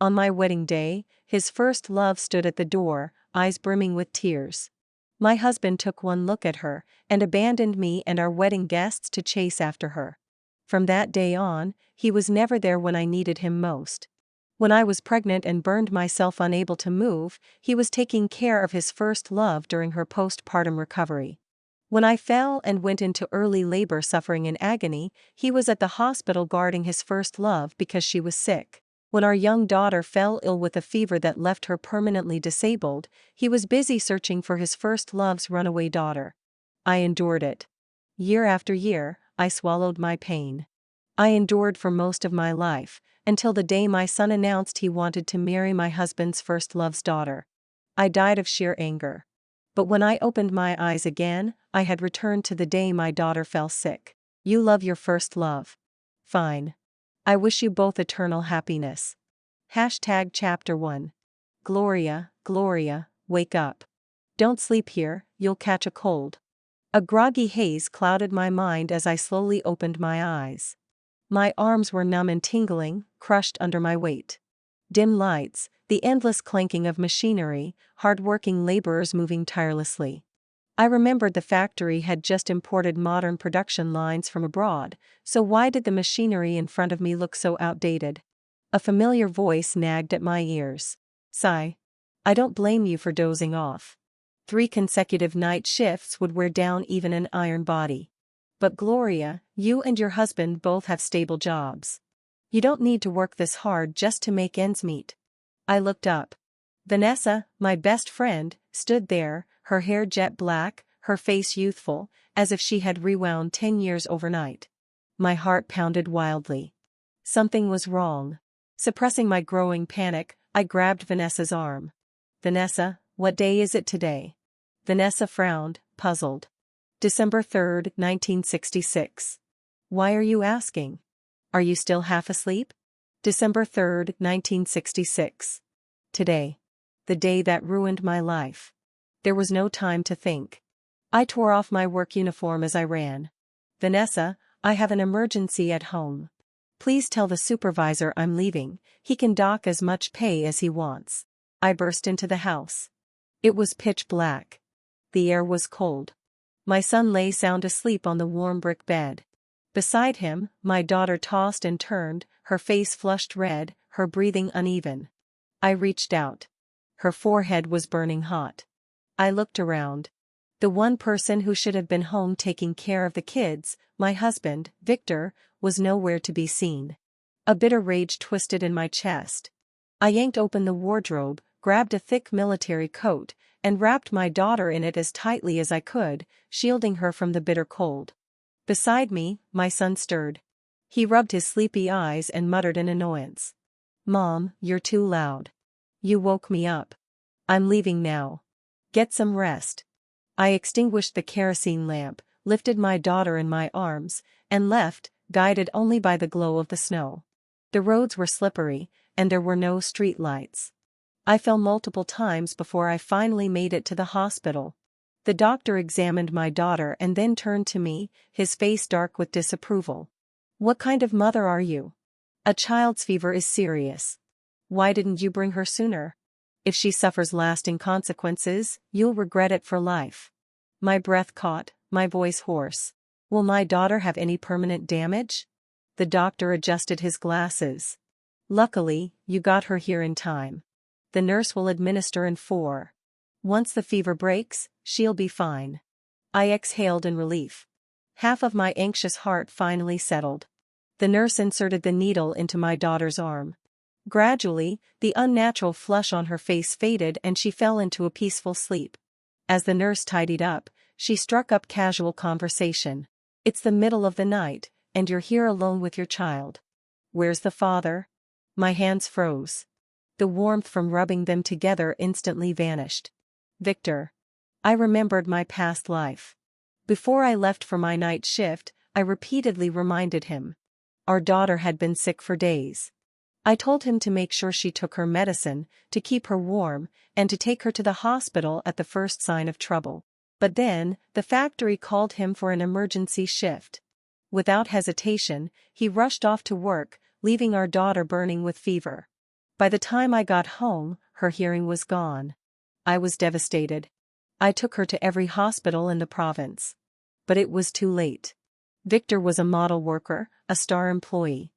On my wedding day, his first love stood at the door, eyes brimming with tears. My husband took one look at her, and abandoned me and our wedding guests to chase after her. From that day on, he was never there when I needed him most. When I was pregnant and burned myself unable to move, he was taking care of his first love during her postpartum recovery. When I fell and went into early labor suffering in agony, he was at the hospital guarding his first love because she was sick. When our young daughter fell ill with a fever that left her permanently disabled, he was busy searching for his first love's runaway daughter. I endured it. Year after year, I swallowed my pain. I endured for most of my life, until the day my son announced he wanted to marry my husband's first love's daughter. I died of sheer anger. But when I opened my eyes again, I had returned to the day my daughter fell sick. You love your first love. Fine. I wish you both eternal happiness. Chapter 1. Gloria, Gloria, wake up. Don't sleep here, you'll catch a cold. A groggy haze clouded my mind as I slowly opened my eyes. My arms were numb and tingling, crushed under my weight. Dim lights, the endless clanking of machinery, hard-working laborers moving tirelessly. I remembered the factory had just imported modern production lines from abroad, so why did the machinery in front of me look so outdated? A familiar voice nagged at my ears. Sigh. I don't blame you for dozing off. 3 consecutive night shifts would wear down even an iron body. But Gloria, you and your husband both have stable jobs. You don't need to work this hard just to make ends meet. I looked up. Vanessa, my best friend, stood there, her hair jet black, her face youthful, as if she had rewound 10 years overnight. My heart pounded wildly. Something was wrong. Suppressing my growing panic, I grabbed Vanessa's arm. Vanessa, what day is it today? Vanessa frowned, puzzled. December 3rd, 1966. Why are you asking? Are you still half asleep? December 3rd, 1966. Today. The day that ruined my life. There was no time to think. I tore off my work uniform as I ran. Vanessa, I have an emergency at home. Please tell the supervisor I'm leaving, he can dock as much pay as he wants. I burst into the house. It was pitch black. The air was cold. My son lay sound asleep on the warm brick bed. Beside him, my daughter tossed and turned, her face flushed red, her breathing uneven. I reached out. Her forehead was burning hot. I looked around. The one person who should have been home taking care of the kids, my husband, Victor, was nowhere to be seen. A bitter rage twisted in my chest. I yanked open the wardrobe, grabbed a thick military coat, and wrapped my daughter in it as tightly as I could, shielding her from the bitter cold. Beside me, my son stirred. He rubbed his sleepy eyes and muttered in annoyance. Mom, you're too loud. You woke me up. I'm leaving now. Get some rest. I extinguished the kerosene lamp, lifted my daughter in my arms, and left, guided only by the glow of the snow. The roads were slippery, and there were no street lights. I fell multiple times before I finally made it to the hospital. The doctor examined my daughter and then turned to me, his face dark with disapproval. What kind of mother are you? A child's fever is serious. Why didn't you bring her sooner? If she suffers lasting consequences, you'll regret it for life. My breath caught, my voice hoarse. Will my daughter have any permanent damage? The doctor adjusted his glasses. Luckily, you got her here in time. The nurse will administer in 4. Once the fever breaks, she'll be fine. I exhaled in relief. Half of my anxious heart finally settled. The nurse inserted the needle into my daughter's arm. Gradually, the unnatural flush on her face faded and she fell into a peaceful sleep. As the nurse tidied up, she struck up casual conversation. It's the middle of the night, and you're here alone with your child. Where's the father? My hands froze. The warmth from rubbing them together instantly vanished. Victor. I remembered my past life. Before I left for my night shift, I repeatedly reminded him. Our daughter had been sick for days. I told him to make sure she took her medicine, to keep her warm, and to take her to the hospital at the first sign of trouble. But then, the factory called him for an emergency shift. Without hesitation, he rushed off to work, leaving our daughter burning with fever. By the time I got home, her hearing was gone. I was devastated. I took her to every hospital in the province. But it was too late. Victor was a model worker, a star employee.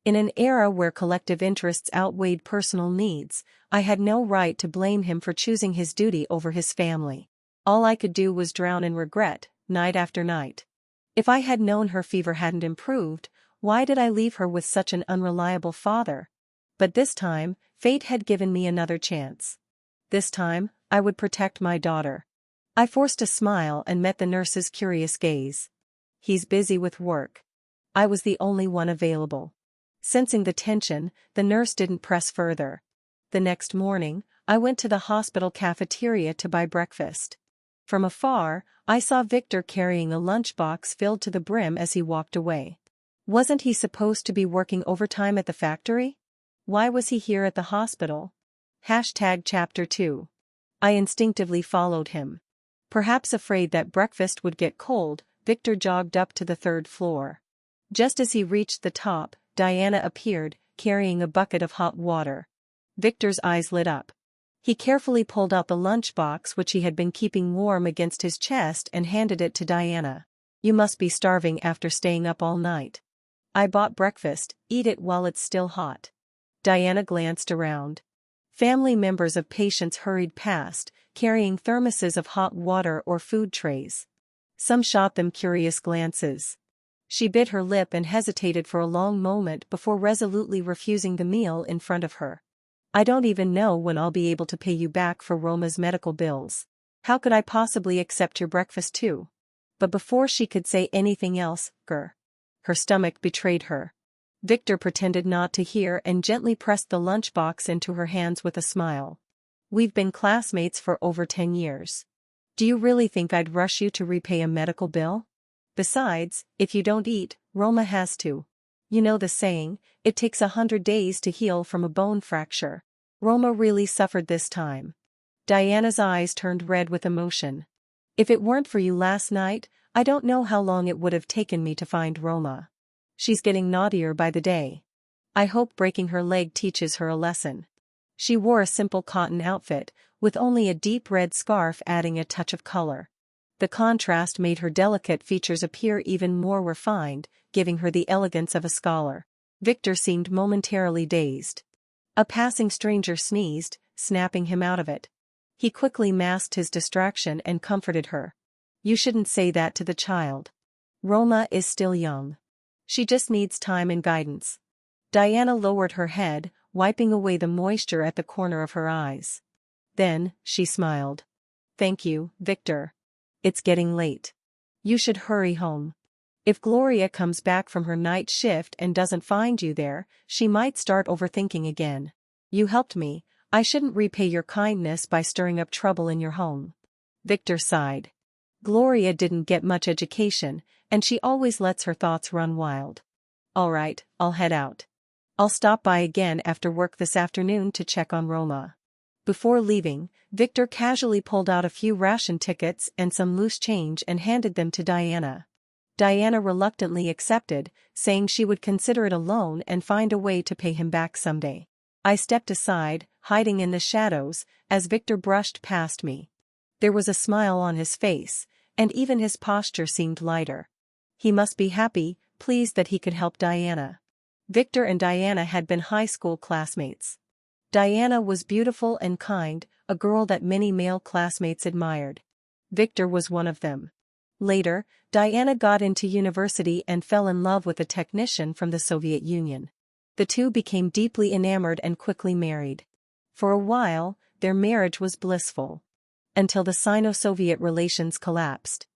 In an era where collective interests outweighed personal needs, I had no right to blame him for choosing his duty over his family. All I could do was drown in regret, night after night. If I had known her fever hadn't improved, why did I leave her with such an unreliable father? But this time, fate had given me another chance. This time, I would protect my daughter. I forced a smile and met the nurse's curious gaze. He's busy with work. I was the only one available. Sensing the tension, the nurse didn't press further. The next morning, I went to the hospital cafeteria to buy breakfast. From afar, I saw Victor carrying a lunchbox filled to the brim as he walked away. Wasn't he supposed to be working overtime at the factory? Why was he here at the hospital? Chapter 2. I instinctively followed him. Perhaps afraid that breakfast would get cold, Victor jogged up to the third floor. Just as he reached the top, Diana appeared, carrying a bucket of hot water. Victor's eyes lit up. He carefully pulled out the lunchbox which he had been keeping warm against his chest and handed it to Diana. You must be starving after staying up all night. I bought breakfast, eat it while it's still hot. Diana glanced around. Family members of patients hurried past, carrying thermoses of hot water or food trays. Some shot them curious glances. She bit her lip and hesitated for a long moment before resolutely refusing the meal in front of her. I don't even know when I'll be able to pay you back for Roma's medical bills. How could I possibly accept your breakfast too? But before she could say anything else, her stomach betrayed her. Victor pretended not to hear and gently pressed the lunchbox into her hands with a smile. We've been classmates for over 10 years. Do you really think I'd rush you to repay a medical bill? Besides, if you don't eat, Roma has to. You know the saying, it takes 100 days to heal from a bone fracture. Roma really suffered this time. Diana's eyes turned red with emotion. If it weren't for you last night, I don't know how long it would have taken me to find Roma. She's getting naughtier by the day. I hope breaking her leg teaches her a lesson. She wore a simple cotton outfit, with only a deep red scarf adding a touch of color. The contrast made her delicate features appear even more refined, giving her the elegance of a scholar. Victor seemed momentarily dazed. A passing stranger sneezed, snapping him out of it. He quickly masked his distraction and comforted her. You shouldn't say that to the child. Roma is still young. She just needs time and guidance. Diana lowered her head, wiping away the moisture at the corner of her eyes. Then, she smiled. Thank you, Victor. It's getting late. You should hurry home. If Gloria comes back from her night shift and doesn't find you there, she might start overthinking again. You helped me, I shouldn't repay your kindness by stirring up trouble in your home. Victor sighed. Gloria didn't get much education, and she always lets her thoughts run wild. All right, I'll head out. I'll stop by again after work this afternoon to check on Roma. Before leaving, Victor casually pulled out a few ration tickets and some loose change and handed them to Diana. Diana reluctantly accepted, saying she would consider it a loan and find a way to pay him back someday. I stepped aside, hiding in the shadows, as Victor brushed past me. There was a smile on his face, and even his posture seemed lighter. He must be happy, pleased that he could help Diana. Victor and Diana had been high school classmates. Diana was beautiful and kind, a girl that many male classmates admired. Victor was one of them. Later, Diana got into university and fell in love with a technician from the Soviet Union. The two became deeply enamored and quickly married. For a while, their marriage was blissful. Until the Sino-Soviet relations collapsed.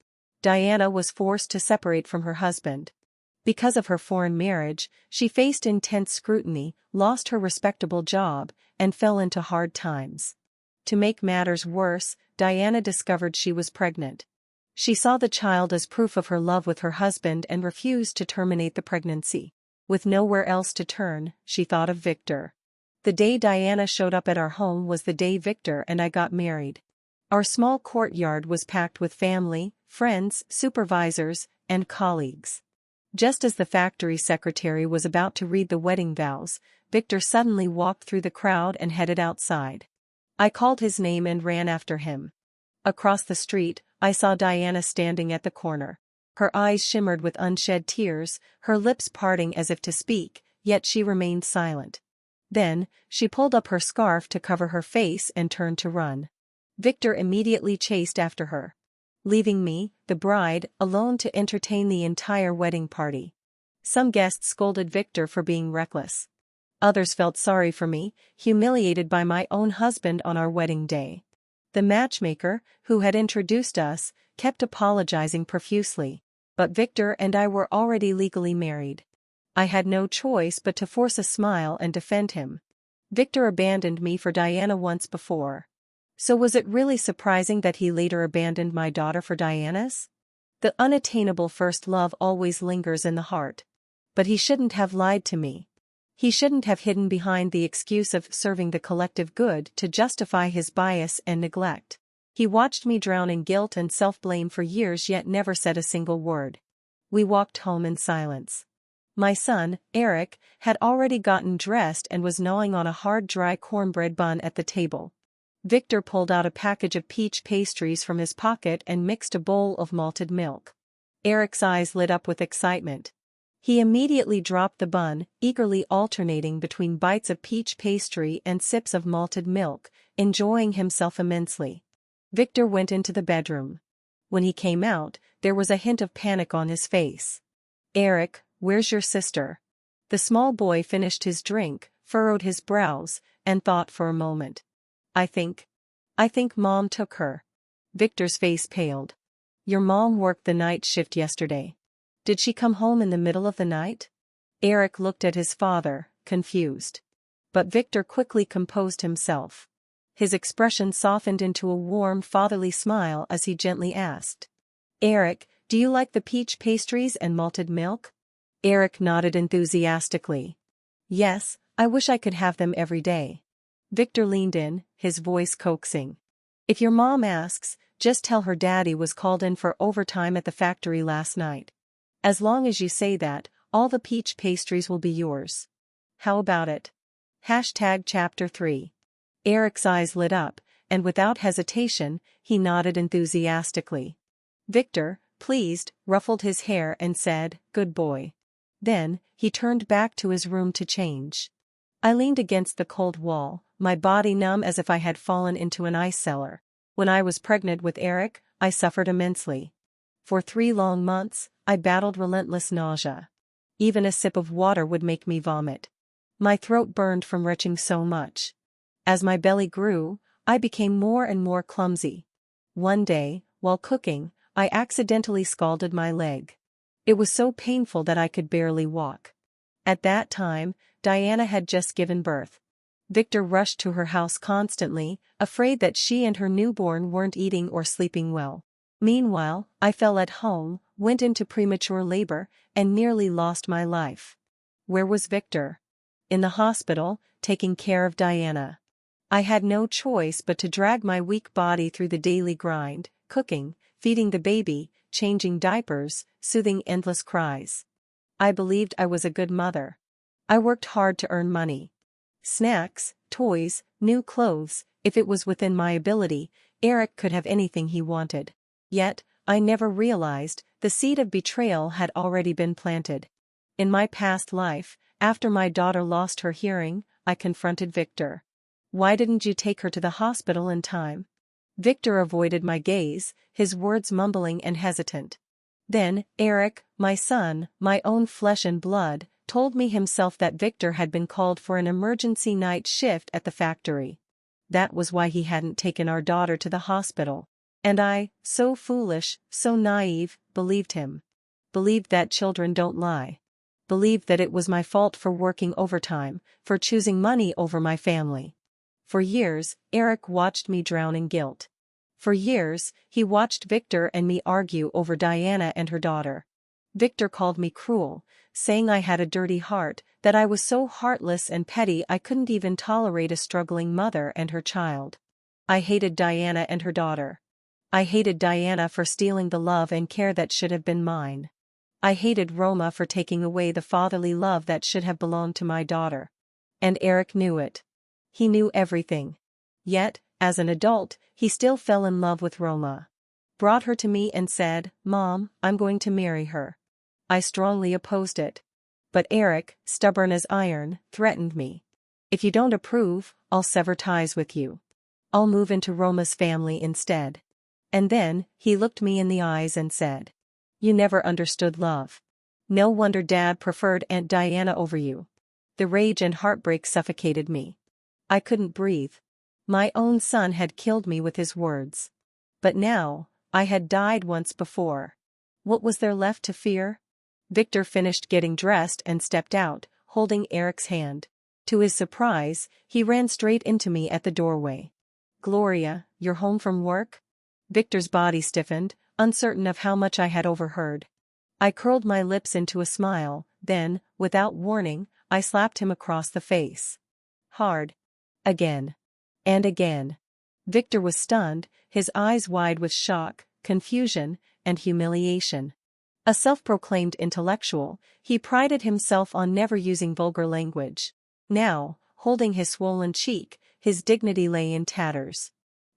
Diana was forced to separate from her husband. Because of her foreign marriage, she faced intense scrutiny, lost her respectable job, and fell into hard times. To make matters worse, Diana discovered she was pregnant. She saw the child as proof of her love with her husband and refused to terminate the pregnancy. With nowhere else to turn, she thought of Victor. The day Diana showed up at our home was the day Victor and I got married. Our small courtyard was packed with family, friends, supervisors, and colleagues. Just as the factory secretary was about to read the wedding vows, Victor suddenly walked through the crowd and headed outside. I called his name and ran after him. Across the street, I saw Diana standing at the corner. Her eyes shimmered with unshed tears, her lips parting as if to speak, yet she remained silent. Then, she pulled up her scarf to cover her face and turned to run. Victor immediately chased after her, leaving me, the bride, alone to entertain the entire wedding party. Some guests scolded Victor for being reckless. Others felt sorry for me, humiliated by my own husband on our wedding day. The matchmaker, who had introduced us, kept apologizing profusely, but Victor and I were already legally married. I had no choice but to force a smile and defend him. Victor abandoned me for Diana once before. So was it really surprising that he later abandoned my daughter for Diana's? The unattainable first love always lingers in the heart. But he shouldn't have lied to me. He shouldn't have hidden behind the excuse of serving the collective good to justify his bias and neglect. He watched me drown in guilt and self-blame for years yet never said a single word. We walked home in silence. My son, Eric, had already gotten dressed and was gnawing on a hard dry cornbread bun at the table. Victor pulled out a package of peach pastries from his pocket and mixed a bowl of malted milk. Eric's eyes lit up with excitement. He immediately dropped the bun, eagerly alternating between bites of peach pastry and sips of malted milk, enjoying himself immensely. Victor went into the bedroom. When he came out, there was a hint of panic on his face. "Eric, where's your sister?" The small boy finished his drink, furrowed his brows, and thought for a moment. I think Mom took her." Victor's face paled. "Your mom worked the night shift yesterday. Did she come home in the middle of the night?" Eric looked at his father, confused. But Victor quickly composed himself. His expression softened into a warm fatherly smile as he gently asked, "Eric, do you like the peach pastries and malted milk?" Eric nodded enthusiastically. "Yes, I wish I could have them every day." Victor leaned in, his voice coaxing. "If your mom asks, just tell her Daddy was called in for overtime at the factory last night. As long as you say that, all the peach pastries will be yours. How about it?" Chapter 3. Eric's eyes lit up, and without hesitation, he nodded enthusiastically. Victor, pleased, ruffled his hair and said, "Good boy." Then, he turned back to his room to change. I leaned against the cold wall, my body numb as if I had fallen into an ice cellar. When I was pregnant with Eric, I suffered immensely. For 3 long months, I battled relentless nausea. Even a sip of water would make me vomit. My throat burned from retching so much. As my belly grew, I became more and more clumsy. One day, while cooking, I accidentally scalded my leg. It was so painful that I could barely walk. At that time, Diana had just given birth. Victor rushed to her house constantly, afraid that she and her newborn weren't eating or sleeping well. Meanwhile, I fell at home, went into premature labor, and nearly lost my life. Where was Victor? In the hospital, taking care of Diana. I had no choice but to drag my weak body through the daily grind, cooking, feeding the baby, changing diapers, soothing endless cries. I believed I was a good mother. I worked hard to earn money. Snacks, toys, new clothes, if it was within my ability, Eric could have anything he wanted. Yet, I never realized, the seed of betrayal had already been planted. In my past life, after my daughter lost her hearing, I confronted Victor. "Why didn't you take her to the hospital in time?" Victor avoided my gaze, his words mumbling and hesitant. Then, Eric, my son, my own flesh and blood, told me himself that Victor had been called for an emergency night shift at the factory. That was why he hadn't taken our daughter to the hospital. And I, so foolish, so naive, believed him. Believed that children don't lie. Believed that it was my fault for working overtime, for choosing money over my family. For years, Eric watched me drown in guilt. For years, he watched Victor and me argue over Diana and her daughter. Victor called me cruel, saying I had a dirty heart, that I was so heartless and petty I couldn't even tolerate a struggling mother and her child. I hated Diana and her daughter. I hated Diana for stealing the love and care that should have been mine. I hated Roma for taking away the fatherly love that should have belonged to my daughter. And Eric knew it. He knew everything. Yet, as an adult, he still fell in love with Roma. Brought her to me and said, "Mom, I'm going to marry her." I strongly opposed it. But Eric, stubborn as iron, threatened me. "If you don't approve, I'll sever ties with you. I'll move into Roma's family instead." And then, he looked me in the eyes and said, "You never understood love. No wonder Dad preferred Aunt Diana over you." The rage and heartbreak suffocated me. I couldn't breathe. My own son had killed me with his words. But now, I had died once before. What was there left to fear? Victor finished getting dressed and stepped out, holding Eric's hand. To his surprise, he ran straight into me at the doorway. "Gloria, you're home from work?" Victor's body stiffened, uncertain of how much I had overheard. I curled my lips into a smile, then, without warning, I slapped him across the face. Hard. Again. And again. Victor was stunned, his eyes wide with shock, confusion, and humiliation. A self-proclaimed intellectual, he prided himself on never using vulgar language. Now, holding his swollen cheek, his dignity lay in tatters.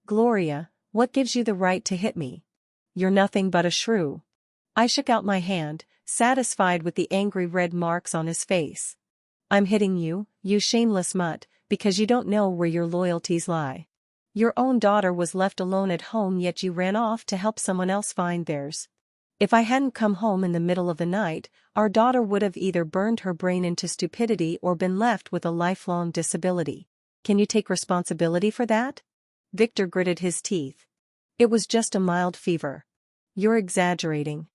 "Gloria, what gives you the right to hit me? You're nothing but a shrew." I shook out my hand, satisfied with the angry red marks on his face. "I'm hitting you, you shameless mutt, because you don't know where your loyalties lie. Your own daughter was left alone at home, yet you ran off to help someone else find theirs. If I hadn't come home in the middle of the night, our daughter would have either burned her brain into stupidity or been left with a lifelong disability. Can you take responsibility for that?" Victor gritted his teeth. "It was just a mild fever." "You're exaggerating.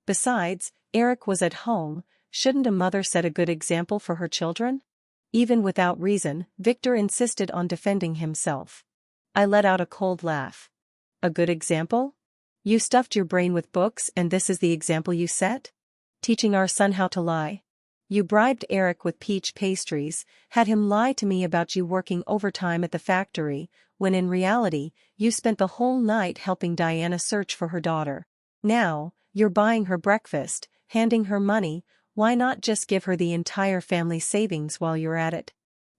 Besides, Eric was at home, shouldn't a mother set a good example for her children?" Even without reason, Victor insisted on defending himself. I let out a cold laugh. "A good example? You stuffed your brain with books and this is the example you set? Teaching our son how to lie? You bribed Eric with peach pastries, had him lie to me about you working overtime at the factory, when in reality, you spent the whole night helping Diana search for her daughter. Now, you're buying her breakfast, handing her money. Why not just give her the entire family savings while you're at it?"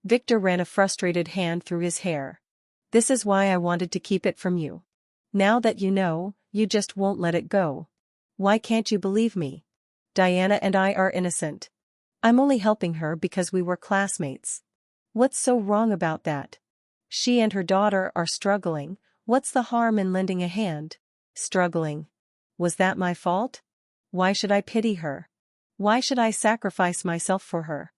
Victor ran a frustrated hand through his hair. "This is why I wanted to keep it from you. Now that you know, you just won't let it go. Why can't you believe me? Diana and I are innocent. I'm only helping her because we were classmates. What's so wrong about that? She and her daughter are struggling, what's the harm in lending a hand? Struggling. Was that my fault? Why should I pity her? Why should I sacrifice myself for her?"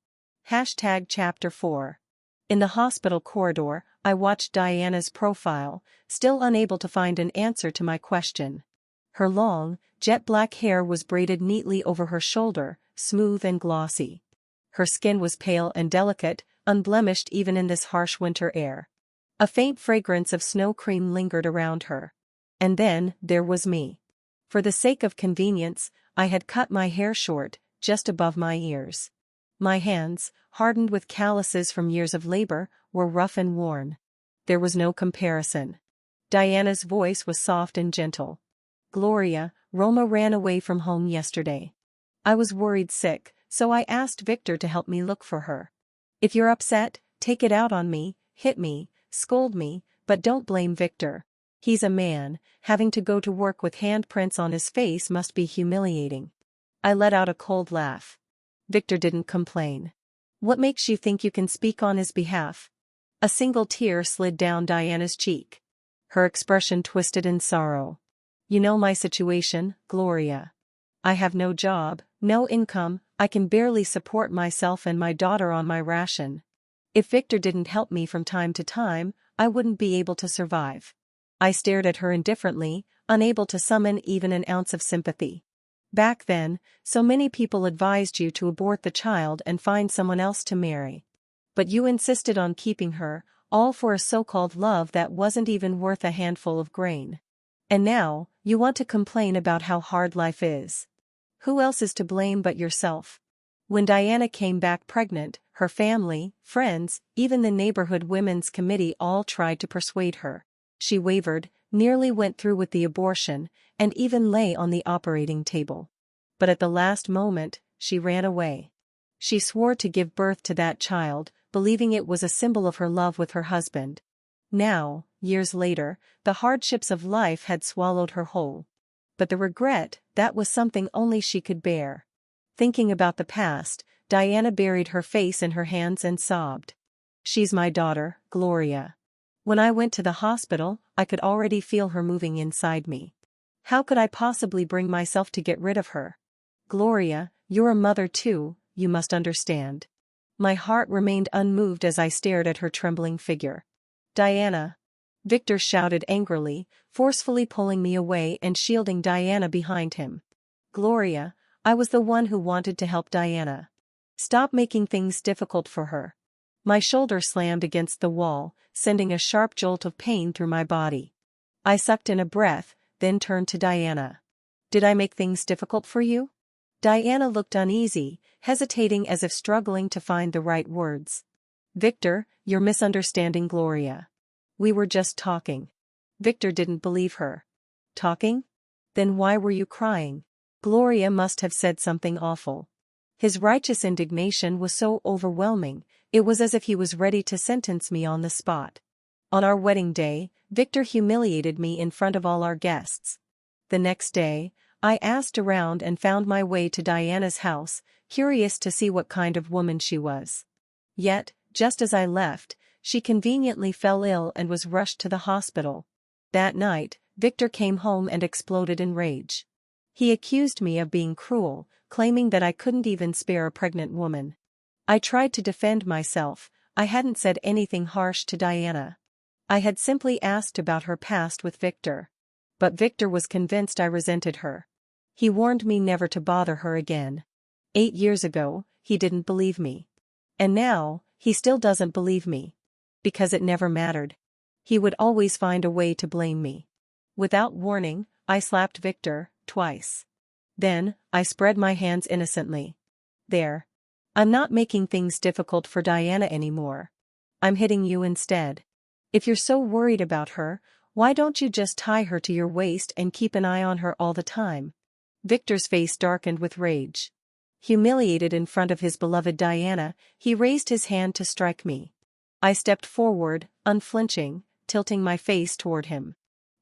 Chapter 4. In the hospital corridor, I watched Diana's profile, still unable to find an answer to my question. Her long, jet-black hair was braided neatly over her shoulder, smooth and glossy. Her skin was pale and delicate, unblemished even in this harsh winter air. A faint fragrance of snow cream lingered around her. And then, there was me. For the sake of convenience, I had cut my hair short, just above my ears. My hands, hardened with calluses from years of labor, were rough and worn. There was no comparison. Diana's voice was soft and gentle. "Gloria, Roma ran away from home yesterday. I was worried sick, so I asked Victor to help me look for her. If you're upset, take it out on me, hit me, scold me, but don't blame Victor. He's a man, having to go to work with handprints on his face must be humiliating." I let out a cold laugh. Victor didn't complain. "What makes you think you can speak on his behalf?" A single tear slid down Diana's cheek. Her expression twisted in sorrow. "You know my situation, Gloria. I have no job, no income, I can barely support myself and my daughter on my ration. If Victor didn't help me from time to time, I wouldn't be able to survive." I stared at her indifferently, unable to summon even an ounce of sympathy. "Back then, so many people advised you to abort the child and find someone else to marry. But you insisted on keeping her, all for a so-called love that wasn't even worth a handful of grain. And now, you want to complain about how hard life is. Who else is to blame but yourself?" When Diana came back pregnant, her family, friends, even the neighborhood women's committee all tried to persuade her. She wavered, nearly went through with the abortion, and even lay on the operating table. but at the last moment, she ran away. She swore to give birth to that child, believing it was a symbol of her love with her husband. Now, years later, the hardships of life had swallowed her whole. But the regret, that was something only she could bear. Thinking about the past, Diana buried her face in her hands and sobbed. She's my daughter, Gloria. When I went to the hospital, I could already feel her moving inside me. How could I possibly bring myself to get rid of her? Gloria, you're a mother too, you must understand. My heart remained unmoved as I stared at her trembling figure. Diana! Victor shouted angrily, forcefully pulling me away and shielding Diana behind him. Gloria, I was the one who wanted to help Diana. Stop making things difficult for her. My shoulder slammed against the wall, sending a sharp jolt of pain through my body. I sucked in a breath, then turned to Diana. Did I make things difficult for you? Diana looked uneasy, hesitating as if struggling to find the right words. Victor, you're misunderstanding Gloria. We were just talking. Victor didn't believe her. Talking? Then why were you crying? Gloria must have said something awful. His righteous indignation was so overwhelming, it was as if he was ready to sentence me on the spot. On our wedding day, Victor humiliated me in front of all our guests. The next day, I asked around and found my way to Diana's house, curious to see what kind of woman she was. Yet, just as I left, she conveniently fell ill and was rushed to the hospital. That night, Victor came home and exploded in rage. He accused me of being cruel, claiming that I couldn't even spare a pregnant woman. I tried to defend myself. I hadn't said anything harsh to Diana. I had simply asked about her past with Victor. But Victor was convinced I resented her. He warned me never to bother her again. 8 years ago, he didn't believe me. And now, he still doesn't believe me. Because it never mattered. He would always find a way to blame me. Without warning, I slapped Victor, twice. Then, I spread my hands innocently. There. I'm not making things difficult for Diana anymore. I'm hitting you instead. If you're so worried about her, why don't you just tie her to your waist and keep an eye on her all the time? Victor's face darkened with rage. Humiliated in front of his beloved Diana, he raised his hand to strike me. I stepped forward, unflinching, tilting my face toward him.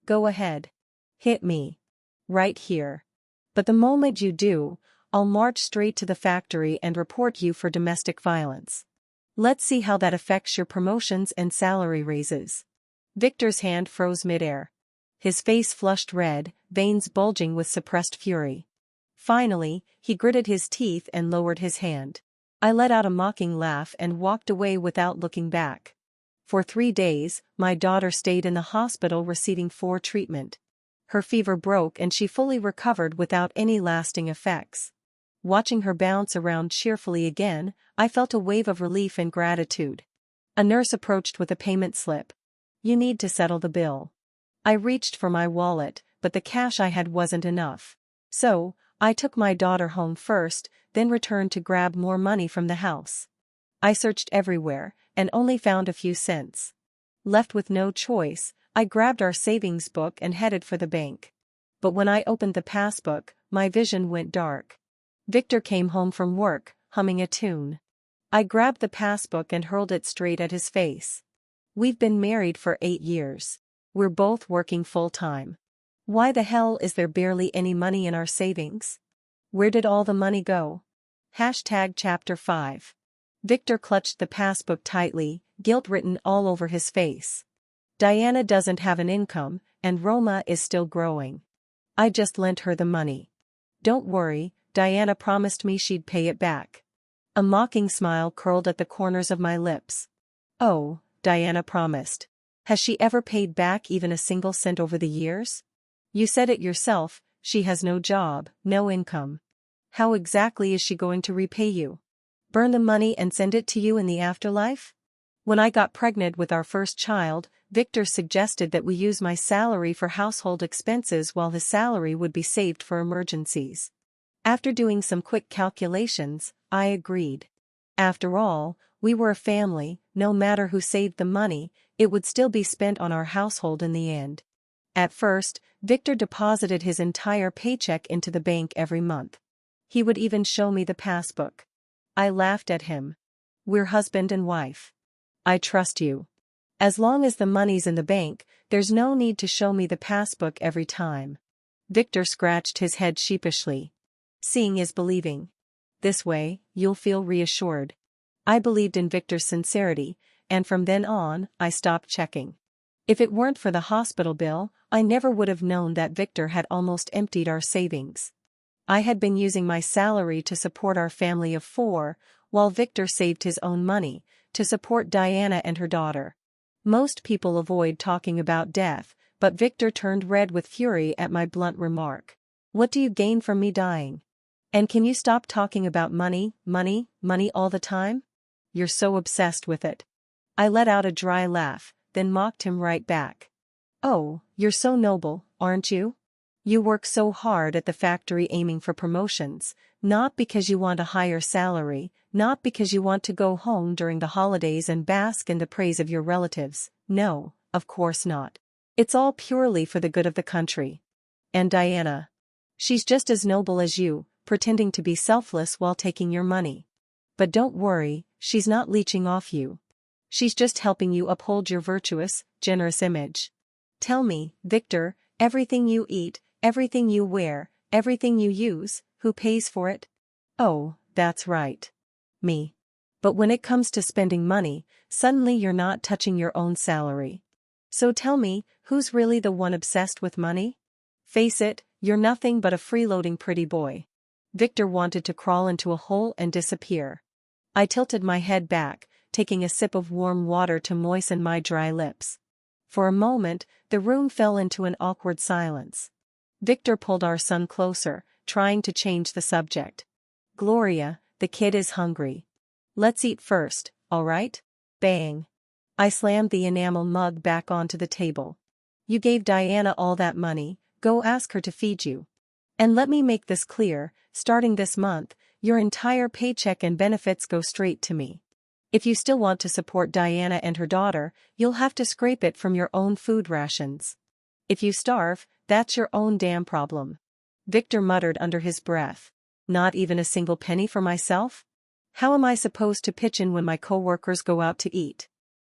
Go ahead. Hit me. Right here. But the moment you do, I'll march straight to the factory and report you for domestic violence. Let's see how that affects your promotions and salary raises. Victor's hand froze midair. His face flushed red, veins bulging with suppressed fury. Finally, he gritted his teeth and lowered his hand. I let out a mocking laugh and walked away without looking back. For 3 days, my daughter stayed in the hospital receiving 4 treatment. Her fever broke and she fully recovered without any lasting effects. Watching her bounce around cheerfully again, I felt a wave of relief and gratitude. A nurse approached with a payment slip. You need to settle the bill. I reached for my wallet, but the cash I had wasn't enough. So, I took my daughter home first, then returned to grab more money from the house. I searched everywhere, and only found a few cents. Left with no choice, I grabbed our savings book and headed for the bank. But when I opened the passbook, my vision went dark. Victor came home from work, humming a tune. I grabbed the passbook and hurled it straight at his face. We've been married for 8 years. We're both working full-time. Why the hell is there barely any money in our savings? Where did all the money go? Chapter 5. Victor clutched the passbook tightly, guilt written all over his face. Diana doesn't have an income, and Roma is still growing. I just lent her the money. Don't worry, Diana promised me she'd pay it back. A mocking smile curled at the corners of my lips. Oh, Diana promised. Has she ever paid back even a single cent over the years? You said it yourself, she has no job, no income. How exactly is she going to repay you? Burn the money and send it to you in the afterlife? When I got pregnant with our first child, Victor suggested that we use my salary for household expenses while his salary would be saved for emergencies. After doing some quick calculations, I agreed. After all, we were a family, no matter who saved the money, it would still be spent on our household in the end. At first, Victor deposited his entire paycheck into the bank every month. He would even show me the passbook. I laughed at him. We're husband and wife. I trust you. As long as the money's in the bank, there's no need to show me the passbook every time. Victor scratched his head sheepishly. Seeing is believing. This way, you'll feel reassured. I believed in Victor's sincerity, and from then on, I stopped checking. If it weren't for the hospital bill, I never would have known that Victor had almost emptied our savings. I had been using my salary to support our family of 4, while Victor saved his own money to support Diana and her daughter. Most people avoid talking about death, but Victor turned red with fury at my blunt remark. What do you gain from me dying? And can you stop talking about money, money, money all the time? You're so obsessed with it. I let out a dry laugh, then mocked him right back. Oh, you're so noble, aren't you? You work so hard at the factory aiming for promotions, not because you want a higher salary, not because you want to go home during the holidays and bask in the praise of your relatives. No, of course not. It's all purely for the good of the country. And Diana. She's just as noble as you, pretending to be selfless while taking your money. But don't worry, she's not leeching off you. She's just helping you uphold your virtuous, generous image. Tell me, Victor, everything you eat, everything you wear, everything you use, who pays for it? Oh, that's right. Me. But when it comes to spending money, suddenly you're not touching your own salary. So tell me, who's really the one obsessed with money? Face it, you're nothing but a freeloading pretty boy. Victor wanted to crawl into a hole and disappear. I tilted my head back, taking a sip of warm water to moisten my dry lips. For a moment, the room fell into an awkward silence. Victor pulled our son closer, trying to change the subject. Gloria, the kid is hungry. Let's eat first, all right? Bang. I slammed the enamel mug back onto the table. You gave Diana all that money, go ask her to feed you. And let me make this clear, starting this month, your entire paycheck and benefits go straight to me. If you still want to support Diana and her daughter, you'll have to scrape it from your own food rations. If you starve, that's your own damn problem. Victor muttered under his breath. Not even a single penny for myself? How am I supposed to pitch in when my coworkers go out to eat?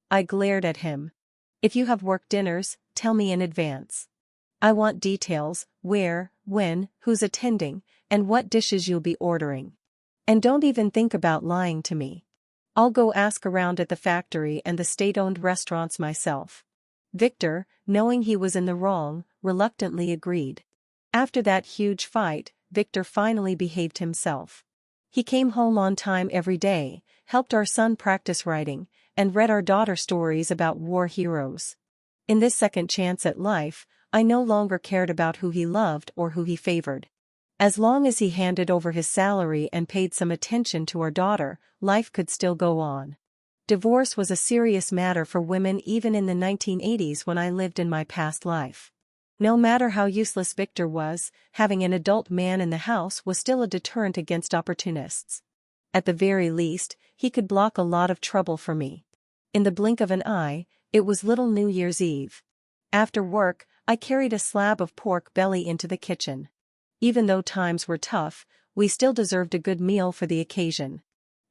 I glared at him. If you have work dinners, tell me in advance. I want details, where, when, who's attending, and what dishes you'll be ordering. And don't even think about lying to me. I'll go ask around at the factory and the state-owned restaurants myself. Victor, knowing he was in the wrong, reluctantly agreed. After that huge fight, Victor finally behaved himself. He came home on time every day, helped our son practice writing, and read our daughter stories about war heroes. In this second chance at life, I no longer cared about who he loved or who he favored. As long as he handed over his salary and paid some attention to our daughter, life could still go on. Divorce was a serious matter for women even in the 1980s when I lived in my past life. No matter how useless Victor was, having an adult man in the house was still a deterrent against opportunists. At the very least, he could block a lot of trouble for me. In the blink of an eye, it was little New Year's Eve. After work, I carried a slab of pork belly into the kitchen. Even though times were tough, we still deserved a good meal for the occasion.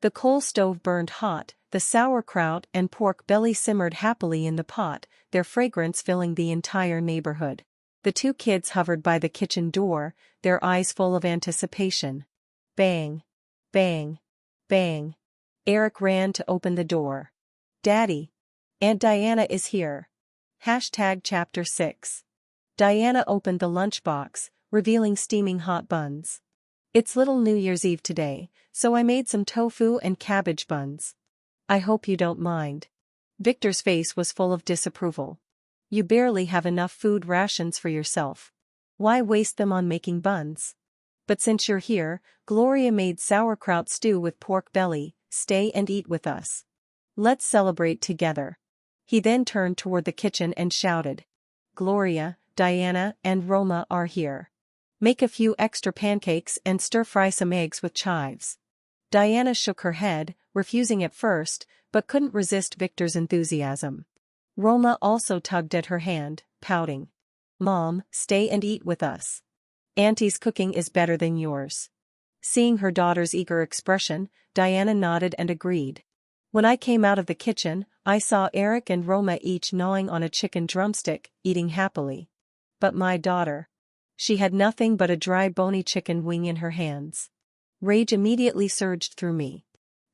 The coal stove burned hot, the sauerkraut and pork belly simmered happily in the pot, their fragrance filling the entire neighborhood. The two kids hovered by the kitchen door, their eyes full of anticipation. Bang. Bang. Bang. Eric ran to open the door. Daddy. Aunt Diana is here. Chapter 6. Diana opened the lunchbox, revealing steaming hot buns. It's little New Year's Eve today, so I made some tofu and cabbage buns. I hope you don't mind. Victor's face was full of disapproval. You barely have enough food rations for yourself. Why waste them on making buns? But since you're here, Gloria made sauerkraut stew with pork belly. Stay and eat with us. Let's celebrate together. He then turned toward the kitchen and shouted. Gloria, Diana, and Roma are here. Make a few extra pancakes and stir-fry some eggs with chives. Diana shook her head, refusing at first, but couldn't resist Victor's enthusiasm. Roma also tugged at her hand, pouting. Mom, stay and eat with us. Auntie's cooking is better than yours. Seeing her daughter's eager expression, Diana nodded and agreed. When I came out of the kitchen, I saw Eric and Roma each gnawing on a chicken drumstick, eating happily. But my daughter. She had nothing but a dry bony chicken wing in her hands. Rage immediately surged through me.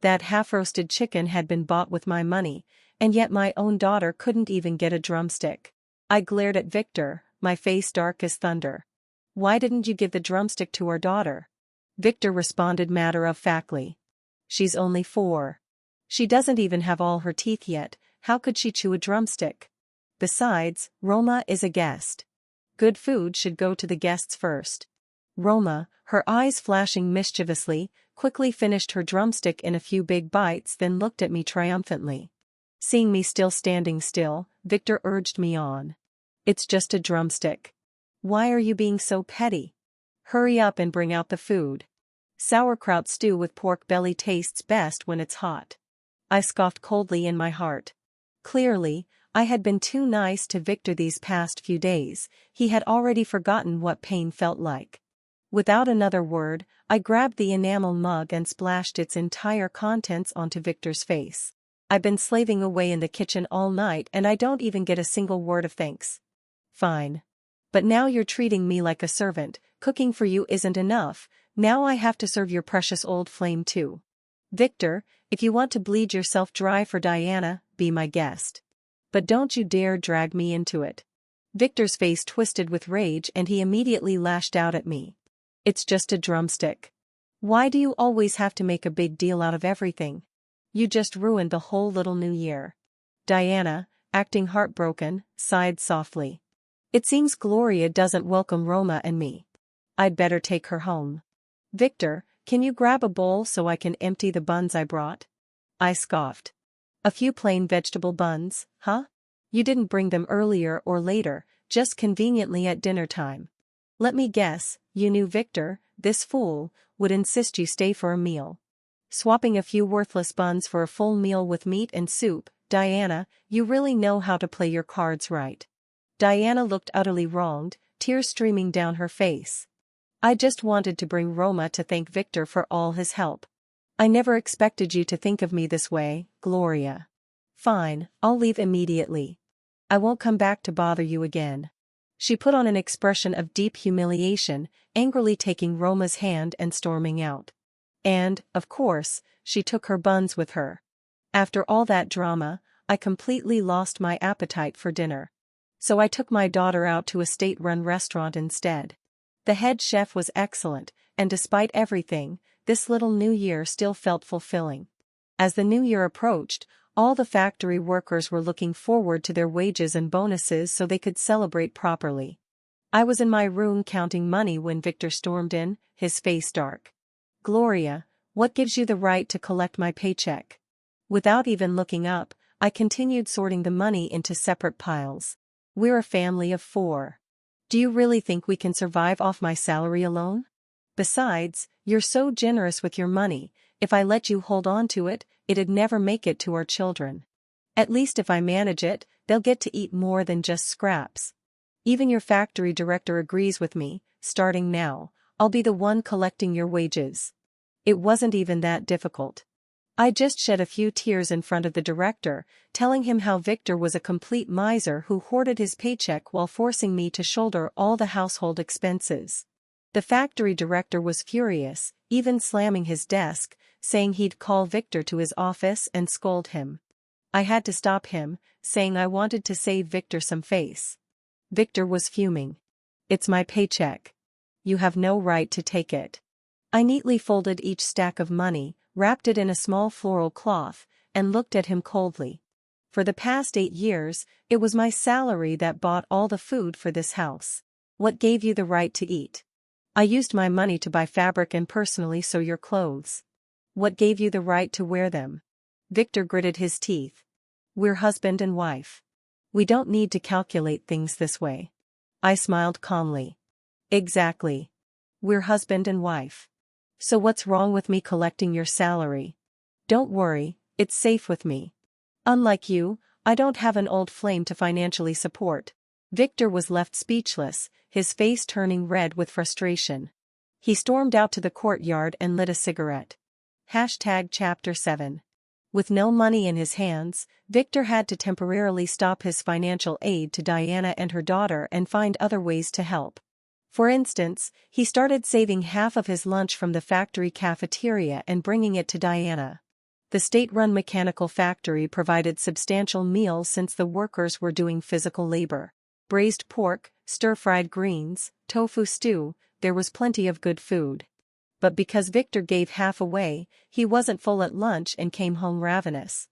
That half-roasted chicken had been bought with my money, and yet my own daughter couldn't even get a drumstick. I glared at Victor, my face dark as thunder. "Why didn't you give the drumstick to our daughter?" Victor responded matter-of-factly. "She's only 4. She doesn't even have all her teeth yet, how could she chew a drumstick? Besides, Roma is a guest. Good food should go to the guests first." Roma, her eyes flashing mischievously, quickly finished her drumstick in a few big bites, then looked at me triumphantly. Seeing me still standing still, Victor urged me on. "It's just a drumstick. Why are you being so petty? Hurry up and bring out the food. Sauerkraut stew with pork belly tastes best when it's hot." I scoffed coldly in my heart. Clearly, I had been too nice to Victor these past few days. He had already forgotten what pain felt like. Without another word, I grabbed the enamel mug and splashed its entire contents onto Victor's face. "I've been slaving away in the kitchen all night and I don't even get a single word of thanks." "Fine. But now you're treating me like a servant. Cooking for you isn't enough, now I have to serve your precious old flame too. Victor, if you want to bleed yourself dry for Diana, be my guest. But don't you dare drag me into it." Victor's face twisted with rage and he immediately lashed out at me. "It's just a drumstick. Why do you always have to make a big deal out of everything? You just ruined the whole little new year." Diana, acting heartbroken, sighed softly. "It seems Gloria doesn't welcome Roma and me. I'd better take her home. Victor, can you grab a bowl so I can empty the buns I brought?" I scoffed. "A few plain vegetable buns, huh? You didn't bring them earlier or later, just conveniently at dinner time. Let me guess, you knew Victor, this fool, would insist you stay for a meal. Swapping a few worthless buns for a full meal with meat and soup. Diana, you really know how to play your cards right." Diana looked utterly wronged, tears streaming down her face. "I just wanted to bring Roma to thank Victor for all his help. I never expected you to think of me this way, Gloria. Fine, I'll leave immediately. I won't come back to bother you again." She put on an expression of deep humiliation, angrily taking Roma's hand and storming out. And, of course, she took her buns with her. After all that drama, I completely lost my appetite for dinner. So I took my daughter out to a state-run restaurant instead. The head chef was excellent, and despite everything, this little new year still felt fulfilling. As the new year approached, all the factory workers were looking forward to their wages and bonuses so they could celebrate properly. I was in my room counting money when Victor stormed in, his face dark. "Gloria, what gives you the right to collect my paycheck?" Without even looking up, I continued sorting the money into separate piles. "We're a family of 4. Do you really think we can survive off my salary alone? Besides, you're so generous with your money, if I let you hold on to it, it'd never make it to our children. At least if I manage it, they'll get to eat more than just scraps. Even your factory director agrees with me, starting now, I'll be the one collecting your wages." It wasn't even that difficult. I just shed a few tears in front of the director, telling him how Victor was a complete miser who hoarded his paycheck while forcing me to shoulder all the household expenses. The factory director was furious, even slamming his desk, saying he'd call Victor to his office and scold him. I had to stop him, saying I wanted to save Victor some face. Victor was fuming. "It's my paycheck. You have no right to take it." I neatly folded each stack of money, wrapped it in a small floral cloth, and looked at him coldly. For the past 8 years, it was my salary that bought all the food for this house. What gave you the right to eat? I used my money to buy fabric and personally sew your clothes. What gave you the right to wear them? Victor gritted his teeth. "We're husband and wife. We don't need to calculate things this way." I smiled calmly. "Exactly. We're husband and wife. So what's wrong with me collecting your salary? Don't worry, it's safe with me. Unlike you, I don't have an old flame to financially support." Victor was left speechless, his face turning red with frustration. He stormed out to the courtyard and lit a cigarette. Chapter 7. With no money in his hands, Victor had to temporarily stop his financial aid to Diana and her daughter and find other ways to help. For instance, he started saving half of his lunch from the factory cafeteria and bringing it to Diana. The state-run mechanical factory provided substantial meals since the workers were doing physical labor. Braised pork, stir-fried greens, tofu stew, there was plenty of good food. But because Victor gave half away, he wasn't full at lunch and came home ravenous.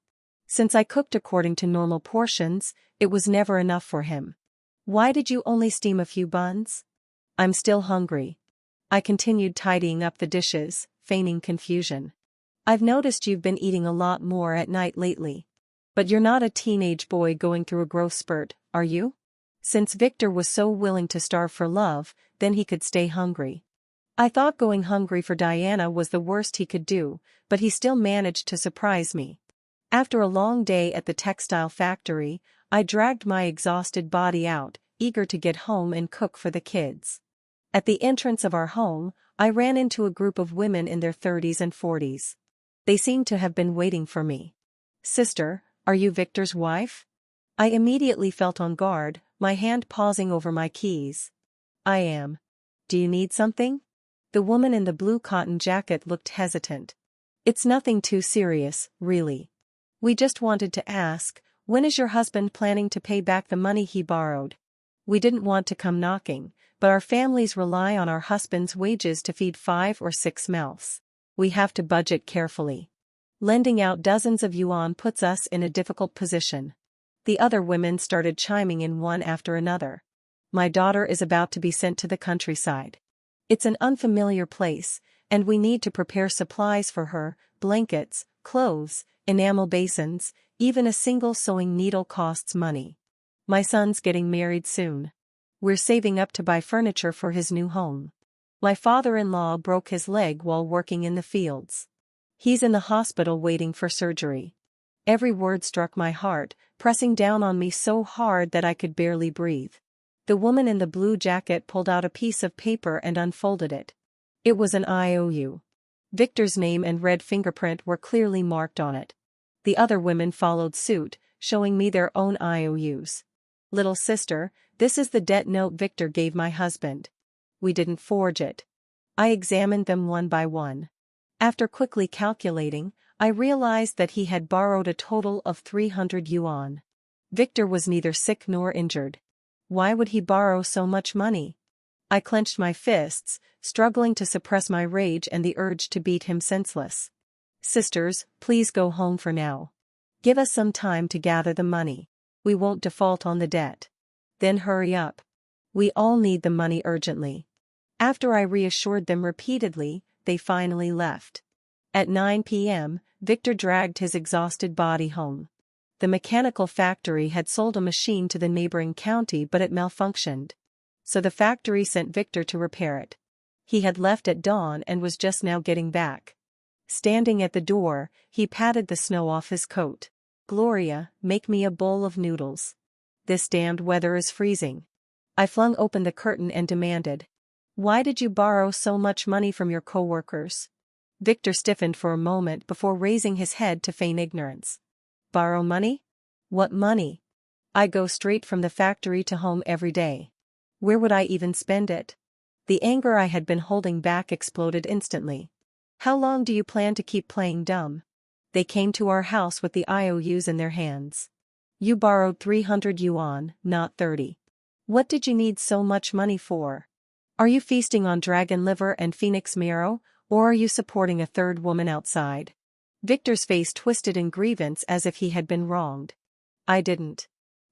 Since I cooked according to normal portions, it was never enough for him. "Why did you only steam a few buns?" "I'm still hungry." I continued tidying up the dishes, feigning confusion. "I've noticed you've been eating a lot more at night lately. But you're not a teenage boy going through a growth spurt, are you?" Since Victor was so willing to starve for love, then he could stay hungry. I thought going hungry for Diana was the worst he could do, but he still managed to surprise me. After a long day at the textile factory, I dragged my exhausted body out, eager to get home and cook for the kids. At the entrance of our home, I ran into a group of women in their 30s and 40s. They seemed to have been waiting for me. "Sister, are you Victor's wife?" I immediately felt on guard, my hand pausing over my keys. "I am. Do you need something?" The woman in the blue cotton jacket looked hesitant. "It's nothing too serious, really. We just wanted to ask, when is your husband planning to pay back the money he borrowed? We didn't want to come knocking, but our families rely on our husband's wages to feed 5 or 6 mouths. We have to budget carefully. Lending out dozens of yuan puts us in a difficult position." The other women started chiming in one after another. "My daughter is about to be sent to the countryside. It's an unfamiliar place, and we need to prepare supplies for her, blankets, clothes, enamel basins, even a single sewing needle costs money. My son's getting married soon. We're saving up to buy furniture for his new home. My father-in-law broke his leg while working in the fields. He's in the hospital waiting for surgery." Every word struck my heart, pressing down on me so hard that I could barely breathe. The woman in the blue jacket pulled out a piece of paper and unfolded it. It was an IOU. Victor's name and red fingerprint were clearly marked on it. The other women followed suit, showing me their own IOUs. "Little sister, this is the debt note Victor gave my husband. We didn't forge it." I examined them one by one. After quickly calculating, I realized that he had borrowed a total of 300 yuan. Victor was neither sick nor injured. Why would he borrow so much money? I clenched my fists, struggling to suppress my rage and the urge to beat him senseless. "Sisters, please go home for now. Give us some time to gather the money. We won't default on the debt. Then hurry up. We all need the money urgently." After I reassured them repeatedly, they finally left. At 9 p.m., Victor dragged his exhausted body home. The mechanical factory had sold a machine to the neighboring county, but it malfunctioned. So the factory sent Victor to repair it. He had left at dawn and was just now getting back. Standing at the door, he patted the snow off his coat. "Gloria, make me a bowl of noodles. This damned weather is freezing." I flung open the curtain and demanded, "Why did you borrow so much money from your co-workers?" Victor stiffened for a moment before raising his head to feign ignorance. "Borrow money? What money? I go straight from the factory to home every day. Where would I even spend it?" The anger I had been holding back exploded instantly. "How long do you plan to keep playing dumb? They came to our house with the IOUs in their hands. You borrowed 300 yuan, not 30. What did you need so much money for? Are you feasting on dragon liver and phoenix marrow, or are you supporting a third woman outside?" Victor's face twisted in grievance as if he had been wronged. "I didn't.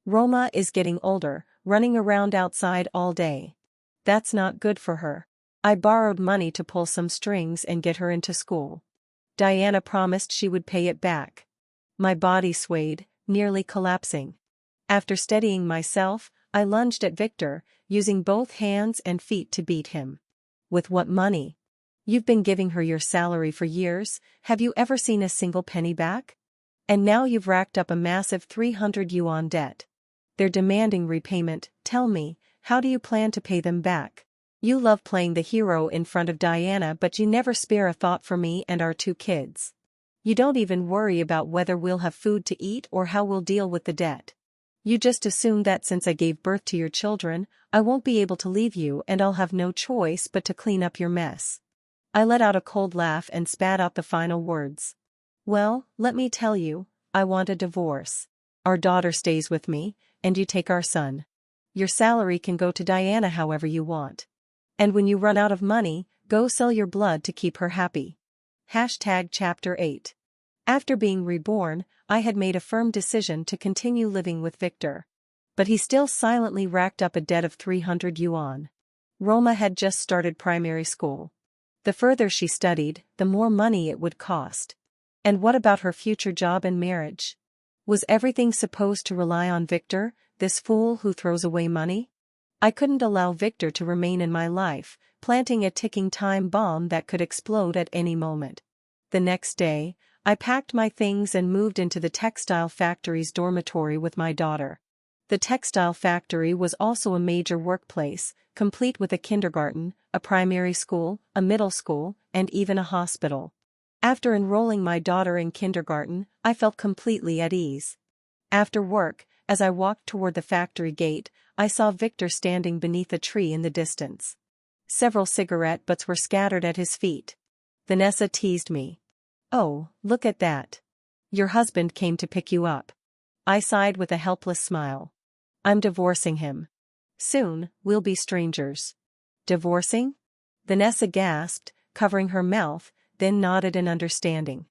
Roma is getting older, running around outside all day. That's not good for her. I borrowed money to pull some strings and get her into school. Diana promised she would pay it back." My body swayed, nearly collapsing. After steadying myself, I lunged at Victor, using both hands and feet to beat him. "With what money? You've been giving her your salary for years, have you ever seen a single penny back? And now you've racked up a massive 300 yuan debt. They're demanding repayment. Tell me, how do you plan to pay them back?" You love playing the hero in front of Diana, but you never spare a thought for me and our 2 kids. You don't even worry about whether we'll have food to eat or how we'll deal with the debt. You just assume that since I gave birth to your children, I won't be able to leave you and I'll have no choice but to clean up your mess. I let out a cold laugh and spat out the final words. Well, let me tell you, I want a divorce. Our daughter stays with me, and you take our son. Your salary can go to Diana however you want. And when you run out of money, go sell your blood to keep her happy. Chapter 8. After being reborn, I had made a firm decision to continue living with Victor. But he still silently racked up a debt of 300 yuan. Roma had just started primary school. The further she studied, the more money it would cost. And what about her future job and marriage? Was everything supposed to rely on Victor, this fool who throws away money? I couldn't allow Victor to remain in my life, planting a ticking time bomb that could explode at any moment. The next day, I packed my things and moved into the textile factory's dormitory with my daughter. The textile factory was also a major workplace, complete with a kindergarten, a primary school, a middle school, and even a hospital. After enrolling my daughter in kindergarten, I felt completely at ease. After work, as I walked toward the factory gate, I saw Victor standing beneath a tree in the distance. Several cigarette butts were scattered at his feet. Vanessa teased me. "Oh, look at that. Your husband came to pick you up." I sighed with a helpless smile. "I'm divorcing him. Soon, we'll be strangers." "Divorcing?" Vanessa gasped, covering her mouth, then nodded in understanding.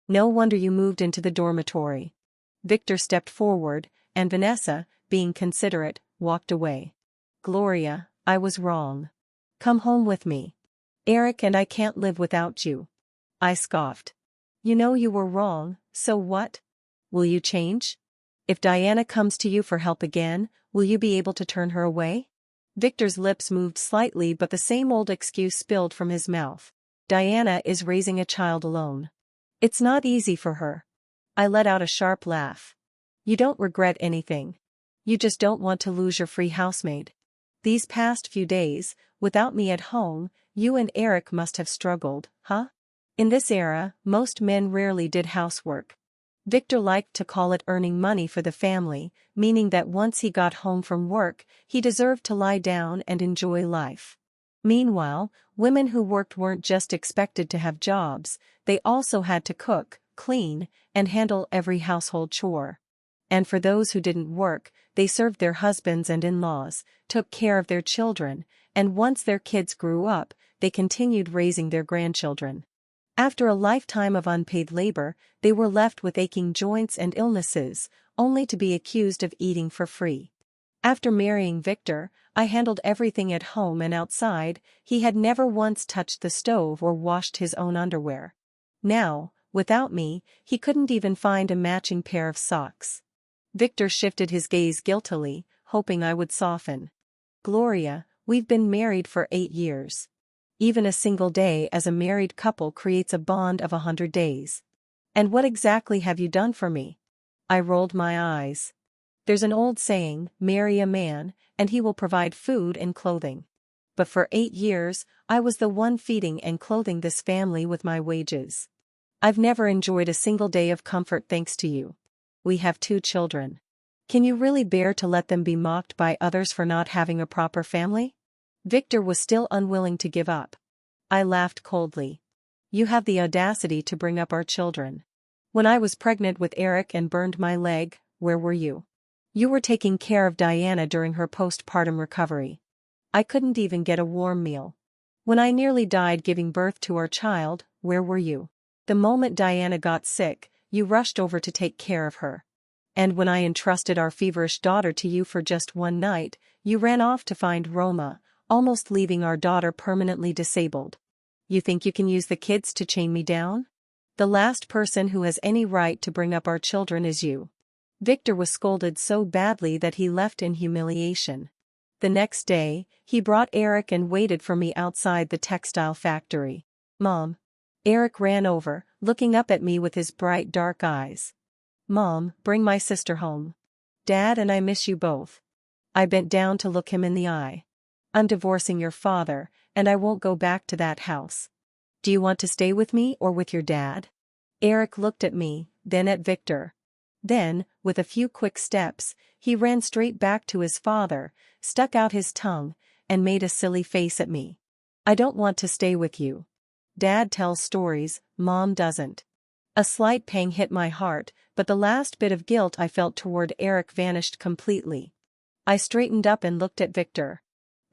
"No wonder you moved into the dormitory." Victor stepped forward, and Vanessa, being considerate, walked away. "Gloria, I was wrong. Come home with me. Eric and I can't live without you." I scoffed. "You know you were wrong, so what? Will you change? If Diana comes to you for help again, will you be able to turn her away?" Victor's lips moved slightly, but the same old excuse spilled from his mouth. "Diana is raising a child alone. It's not easy for her." I let out a sharp laugh. "You don't regret anything. You just don't want to lose your free housemaid. These past few days, without me at home, you and Eric must have struggled, huh?" In this era, most men rarely did housework. Victor liked to call it earning money for the family, meaning that once he got home from work, he deserved to lie down and enjoy life. Meanwhile, women who worked weren't just expected to have jobs, they also had to cook, clean, and handle every household chore. And for those who didn't work, they served their husbands and in-laws, took care of their children, and once their kids grew up, they continued raising their grandchildren. After a lifetime of unpaid labor, they were left with aching joints and illnesses, only to be accused of eating for free. After marrying Victor, I handled everything at home and outside. He had never once touched the stove or washed his own underwear. Now, without me, he couldn't even find a matching pair of socks. Victor shifted his gaze guiltily, hoping I would soften. "Gloria, we've been married for 8 years. Even a single day as a married couple creates a bond of 100 days. And what exactly have you done for me?" I rolled my eyes. "There's an old saying, marry a man, and he will provide food and clothing. But for 8 years, I was the one feeding and clothing this family with my wages. I've never enjoyed a single day of comfort thanks to you. We have 2 children. Can you really bear to let them be mocked by others for not having a proper family?" Victor was still unwilling to give up. I laughed coldly. "You have the audacity to bring up our children. When I was pregnant with Eric and burned my leg, where were you? You were taking care of Diana during her postpartum recovery. I couldn't even get a warm meal. When I nearly died giving birth to our child, where were you? The moment Diana got sick, you rushed over to take care of her. And when I entrusted our feverish daughter to you for just one night, you ran off to find Roma, almost leaving our daughter permanently disabled. You think you can use the kids to chain me down? The last person who has any right to bring up our children is you." Victor was scolded so badly that he left in humiliation. The next day, he brought Eric and waited for me outside the textile factory. "Mom." Eric ran over, looking up at me with his bright dark eyes. "Mom, bring my sister home. Dad and I miss you both." I bent down to look him in the eye. I'm divorcing your father, and I won't go back to that house. Do you want to stay with me or with your dad? Eric looked at me, then at Victor. Then, with a few quick steps, he ran straight back to his father, stuck out his tongue, and made a silly face at me. I don't want to stay with you. Dad tells stories, Mom doesn't. A slight pang hit my heart, but the last bit of guilt I felt toward Eric vanished completely. I straightened up and looked at Victor.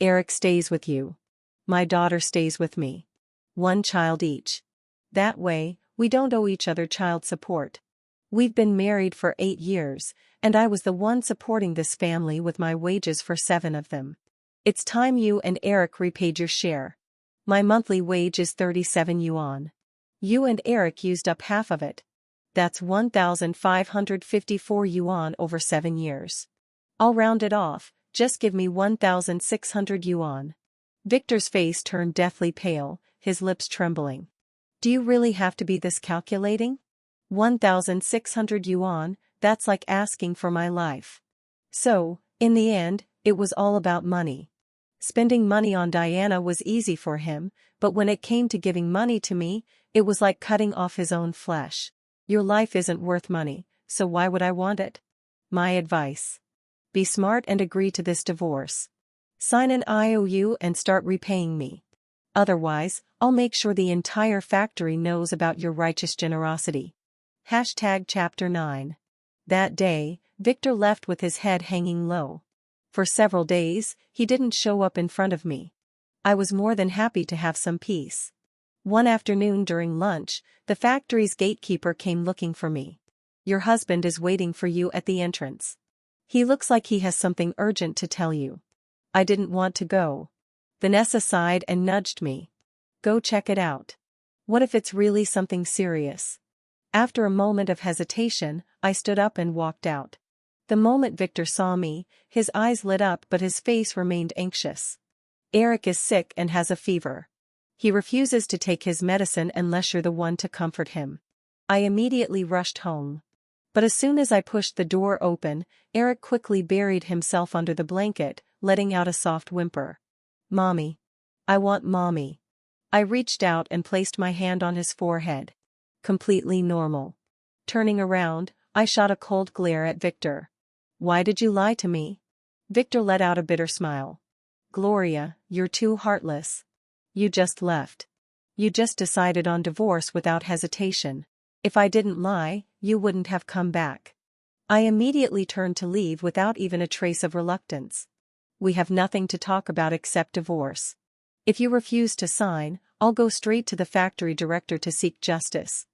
Eric stays with you. My daughter stays with me. One child each. That way, we don't owe each other child support. We've been married for 8 years, and I was the one supporting this family with my wages for 7 of them. It's time you and Eric repaid your share. My monthly wage is 37 yuan. You and Eric used up half of it. That's 1,554 yuan over 7 years. I'll round it off, just give me 1,600 yuan. Victor's face turned deathly pale, his lips trembling. Do you really have to be this calculating? 1,600 yuan, that's like asking for my life. So, in the end, it was all about money. Spending money on Diana was easy for him, but when it came to giving money to me, it was like cutting off his own flesh. Your life isn't worth money, so why would I want it? My advice. Be smart and agree to this divorce. Sign an IOU and start repaying me. Otherwise, I'll make sure the entire factory knows about your righteous generosity. Chapter 9. That day, Victor left with his head hanging low. For several days, he didn't show up in front of me. I was more than happy to have some peace. One afternoon during lunch, the factory's gatekeeper came looking for me. Your husband is waiting for you at the entrance. He looks like he has something urgent to tell you. I didn't want to go. Vanessa sighed and nudged me. Go check it out. What if it's really something serious? After a moment of hesitation, I stood up and walked out. The moment Victor saw me, his eyes lit up but his face remained anxious. Eric is sick and has a fever. He refuses to take his medicine unless you're the one to comfort him. I immediately rushed home. But as soon as I pushed the door open, Eric quickly buried himself under the blanket, letting out a soft whimper. Mommy. I want Mommy. I reached out and placed my hand on his forehead. Completely normal. Turning around, I shot a cold glare at Victor. Why did you lie to me? Victor let out a bitter smile. Gloria, you're too heartless. You just left. You just decided on divorce without hesitation. If I didn't lie, you wouldn't have come back. I immediately turned to leave without even a trace of reluctance. We have nothing to talk about except divorce. If you refuse to sign, I'll go straight to the factory director to seek justice.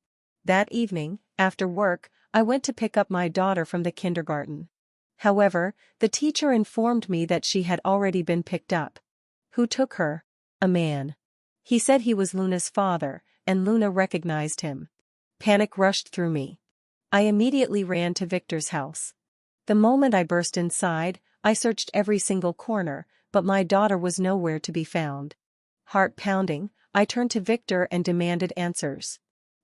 That evening, after work, I went to pick up my daughter from the kindergarten. However, the teacher informed me that she had already been picked up. Who took her? A man. He said he was Luna's father, and Luna recognized him. Panic rushed through me. I immediately ran to Victor's house. The moment I burst inside, I searched every single corner, but my daughter was nowhere to be found. Heart pounding, I turned to Victor and demanded answers.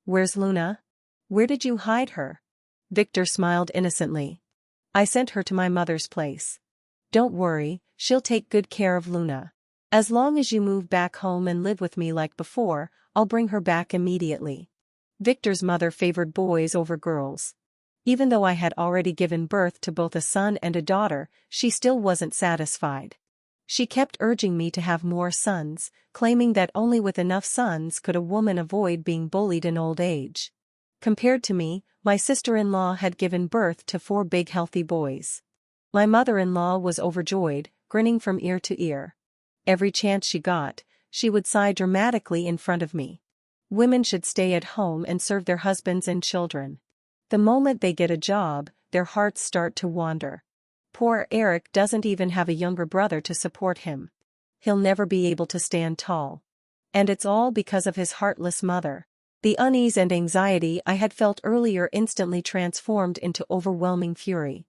Where's Luna? Where did you hide her? Victor smiled innocently. I sent her to my mother's place. Don't worry, she'll take good care of Luna. As long as you move back home and live with me like before, I'll bring her back immediately. Victor's mother favored boys over girls. Even though I had already given birth to both a son and a daughter, she still wasn't satisfied. She kept urging me to have more sons, claiming that only with enough sons could a woman avoid being bullied in old age. Compared to me, my sister-in-law had given birth to 4 big healthy boys. My mother-in-law was overjoyed, grinning from ear to ear. Every chance she got, she would sigh dramatically in front of me. Women should stay at home and serve their husbands and children. The moment they get a job, their hearts start to wander. Poor Eric doesn't even have a younger brother to support him. He'll never be able to stand tall. And it's all because of his heartless mother. The unease and anxiety I had felt earlier instantly transformed into overwhelming fury.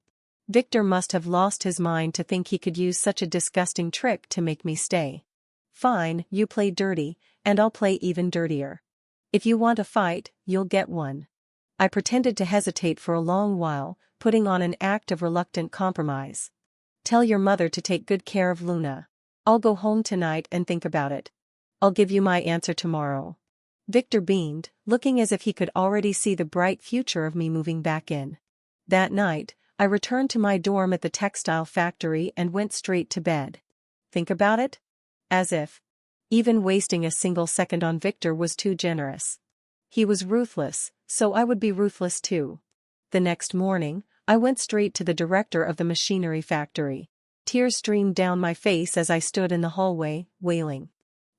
Victor must have lost his mind to think he could use such a disgusting trick to make me stay. Fine, you play dirty, and I'll play even dirtier. If you want a fight, you'll get one. I pretended to hesitate for a long while, putting on an act of reluctant compromise. Tell your mother to take good care of Luna. I'll go home tonight and think about it. I'll give you my answer tomorrow. Victor beamed, looking as if he could already see the bright future of me moving back in. That night, I returned to my dorm at the textile factory and went straight to bed. Think about it? As if. Even wasting a single second on Victor was too generous. He was ruthless, so I would be ruthless too. The next morning, I went straight to the director of the machinery factory. Tears streamed down my face as I stood in the hallway, wailing.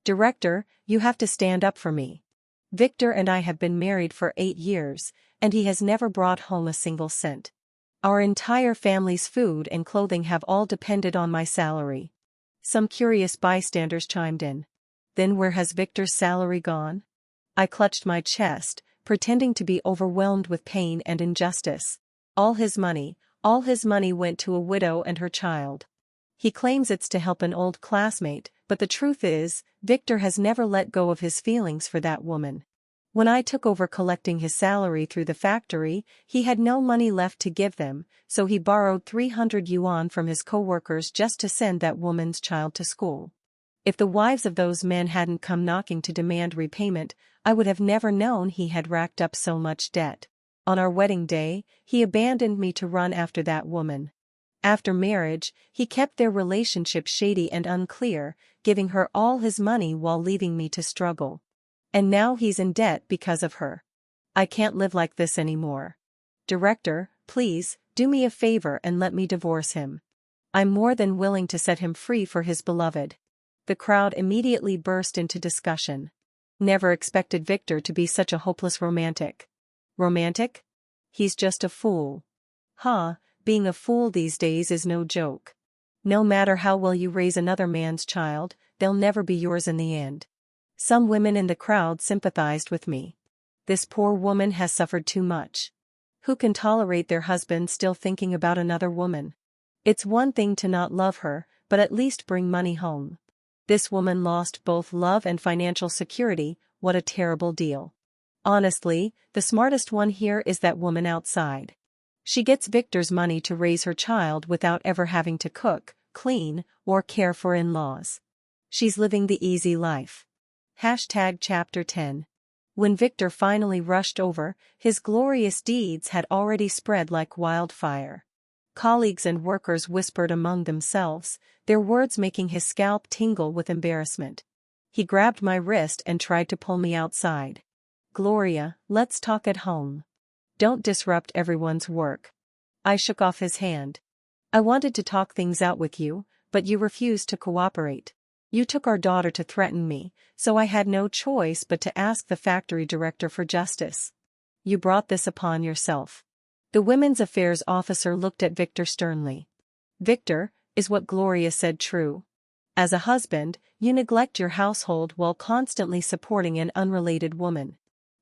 "Director, you have to stand up for me. Victor and I have been married for 8 years, and he has never brought home a single cent. Our entire family's food and clothing have all depended on my salary." Some curious bystanders chimed in. "Then where has Victor's salary gone?" I clutched my chest, pretending to be overwhelmed with pain and injustice. All his money went to a widow and her child. He claims it's to help an old classmate, but the truth is, Victor has never let go of his feelings for that woman. When I took over collecting his salary through the factory, he had no money left to give them, so he borrowed 300 yuan from his co-workers just to send that woman's child to school. If the wives of those men hadn't come knocking to demand repayment, I would have never known he had racked up so much debt. On our wedding day, he abandoned me to run after that woman. After marriage, he kept their relationship shady and unclear, giving her all his money while leaving me to struggle. And now he's in debt because of her. I can't live like this anymore. Director, please, do me a favor and let me divorce him. I'm more than willing to set him free for his beloved. The crowd immediately burst into discussion. Never expected Victor to be such a hopeless romantic. Romantic? He's just a fool. Being a fool these days is no joke. No matter how well you raise another man's child, they'll never be yours in the end. Some women in the crowd sympathized with me. This poor woman has suffered too much. Who can tolerate their husband still thinking about another woman? It's one thing to not love her, but at least bring money home. This woman lost both love and financial security. What a terrible deal. Honestly, the smartest one here is that woman outside. She gets Victor's money to raise her child without ever having to cook, clean, or care for in-laws. She's living the easy life. Chapter 10. When Victor finally rushed over, his glorious deeds had already spread like wildfire. Colleagues and workers whispered among themselves, their words making his scalp tingle with embarrassment. He grabbed my wrist and tried to pull me outside. "Gloria, let's talk at home. Don't disrupt everyone's work." I shook off his hand. "I wanted to talk things out with you, but you refused to cooperate. You took our daughter to threaten me, so I had no choice but to ask the factory director for justice. You brought this upon yourself." The women's affairs officer looked at Victor sternly. "Victor, is what Gloria said true? As a husband, you neglect your household while constantly supporting an unrelated woman.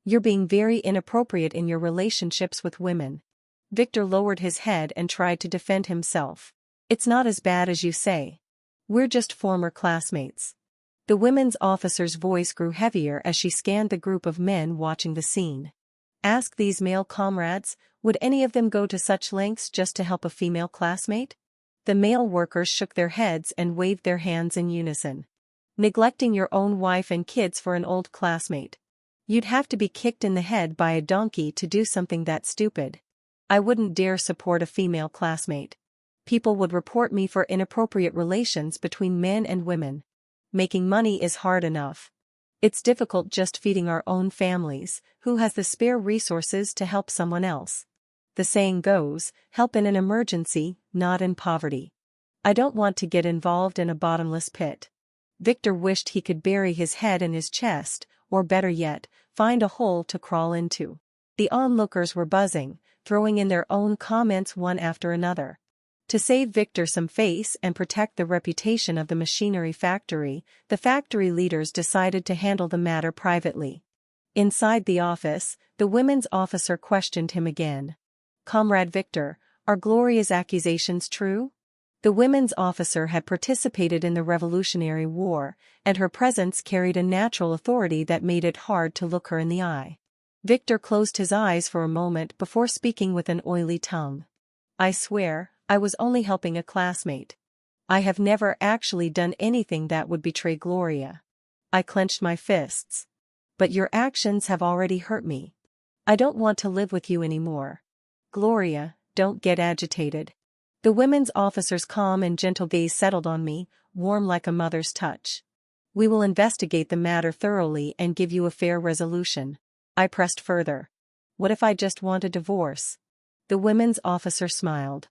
You're being very inappropriate in your relationships with women." Victor lowered his head and tried to defend himself. "It's not as bad as you say. We're just former classmates." The women's officer's voice grew heavier as she scanned the group of men watching the scene. "Ask these male comrades, would any of them go to such lengths just to help a female classmate?" The male workers shook their heads and waved their hands in unison. "Neglecting your own wife and kids for an old classmate. You'd have to be kicked in the head by a donkey to do something that stupid. I wouldn't dare support a female classmate. People would report me for inappropriate relations between men and women. Making money is hard enough. It's difficult just feeding our own families. Who has the spare resources to help someone else? The saying goes, help in an emergency, not in poverty. I don't want to get involved in a bottomless pit." Victor wished he could bury his head in his chest, or better yet, find a hole to crawl into. The onlookers were buzzing, throwing in their own comments one after another. To save Victor some face and protect the reputation of the machinery factory, the factory leaders decided to handle the matter privately. Inside the office, the women's officer questioned him again. "Comrade Victor, are Gloria's accusations true?" The women's officer had participated in the Revolutionary War, and her presence carried a natural authority that made it hard to look her in the eye. Victor closed his eyes for a moment before speaking with an oily tongue. "I swear, I was only helping a classmate. I have never actually done anything that would betray Gloria. I clenched my fists. But your actions have already hurt me. I don't want to live with you anymore. Gloria, don't get agitated. The women's officer's calm and gentle gaze settled on me, warm like a mother's touch. We will investigate the matter thoroughly and give you a fair resolution. I pressed further. What if I just want a divorce? The women's officer smiled.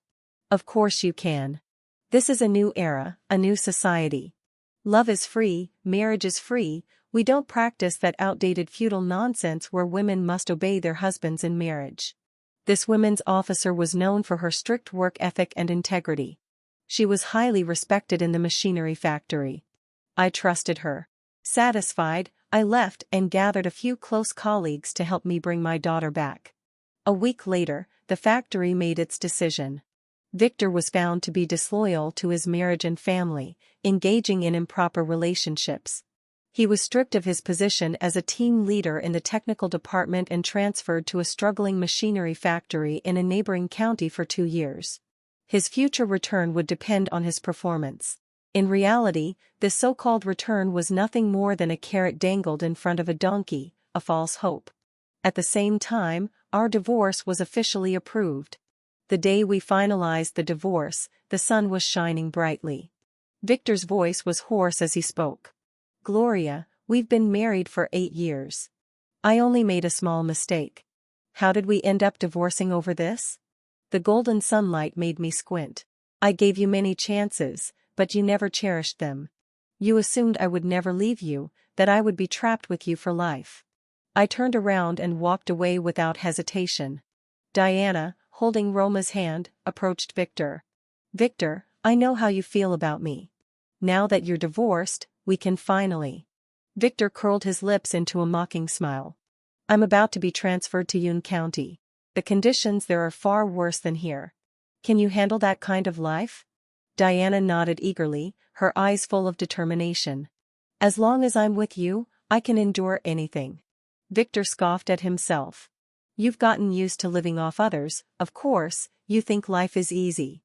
Of course you can. This is a new era, a new society. Love is free, marriage is free. We don't practice that outdated feudal nonsense where women must obey their husbands in marriage. This women's officer was known for her strict work ethic and integrity. She was highly respected in the machinery factory. I trusted her. Satisfied, I left and gathered a few close colleagues to help me bring my daughter back. A week later, the factory made its decision. Victor was found to be disloyal to his marriage and family, engaging in improper relationships. He was stripped of his position as a team leader in the technical department and transferred to a struggling machinery factory in a neighboring county for 2 years. His future return would depend on his performance. In reality, this so-called return was nothing more than a carrot dangled in front of a donkey, a false hope. At the same time, our divorce was officially approved. The day we finalized the divorce, the sun was shining brightly. Victor's voice was hoarse as he spoke. Gloria, we've been married for 8 years. I only made a small mistake. How did we end up divorcing over this? The golden sunlight made me squint. I gave you many chances, but you never cherished them. You assumed I would never leave you, that I would be trapped with you for life. I turned around and walked away without hesitation. Diana, holding Roma's hand, approached Victor. Victor, I know how you feel about me. Now that you're divorced, we can finally. Victor curled his lips into a mocking smile. I'm about to be transferred to Yun County. The conditions there are far worse than here. Can you handle that kind of life? Diana nodded eagerly, her eyes full of determination. As long as I'm with you, I can endure anything. Victor scoffed at himself. You've gotten used to living off others, of course, you think life is easy.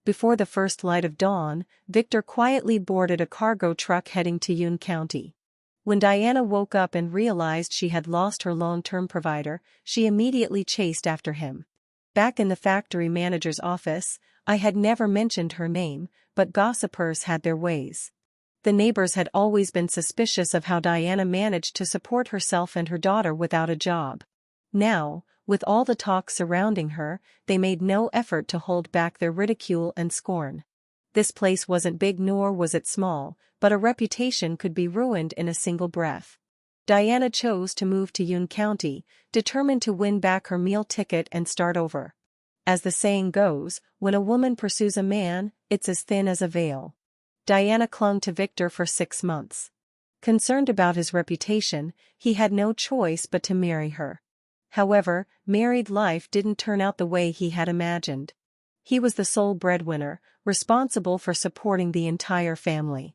Before the first light of dawn, Victor quietly boarded a cargo truck heading to Yun County. When Diana woke up and realized she had lost her long-term provider, she immediately chased after him. Back in the factory manager's office, I had never mentioned her name, but gossipers had their ways. The neighbors had always been suspicious of how Diana managed to support herself and her daughter without a job. Now, with all the talk surrounding her, they made no effort to hold back their ridicule and scorn. This place wasn't big nor was it small, but a reputation could be ruined in a single breath. Diana chose to move to Yun County, determined to win back her meal ticket and start over. As the saying goes, when a woman pursues a man, it's as thin as a veil. Diana clung to Victor for 6 months. Concerned about his reputation, he had no choice but to marry her. However, married life didn't turn out the way he had imagined. He was the sole breadwinner, responsible for supporting the entire family.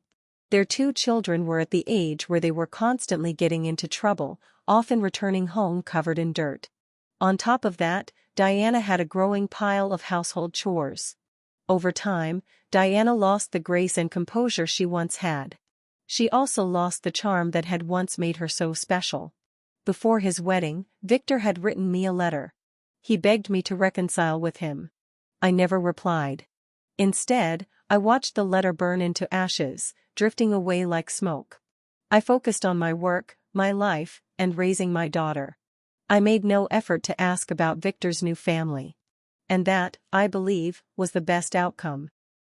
Their 2 children were at the age where they were constantly getting into trouble, often returning home covered in dirt. On top of that, Diana had a growing pile of household chores. Over time, Diana lost the grace and composure she once had. She also lost the charm that had once made her so special. Before his wedding, Victor had written me a letter. He begged me to reconcile with him. I never replied. Instead, I watched the letter burn into ashes, drifting away like smoke. I focused on my work, my life, and raising my daughter. I made no effort to ask about Victor's new family. And that, I believe, was the best outcome.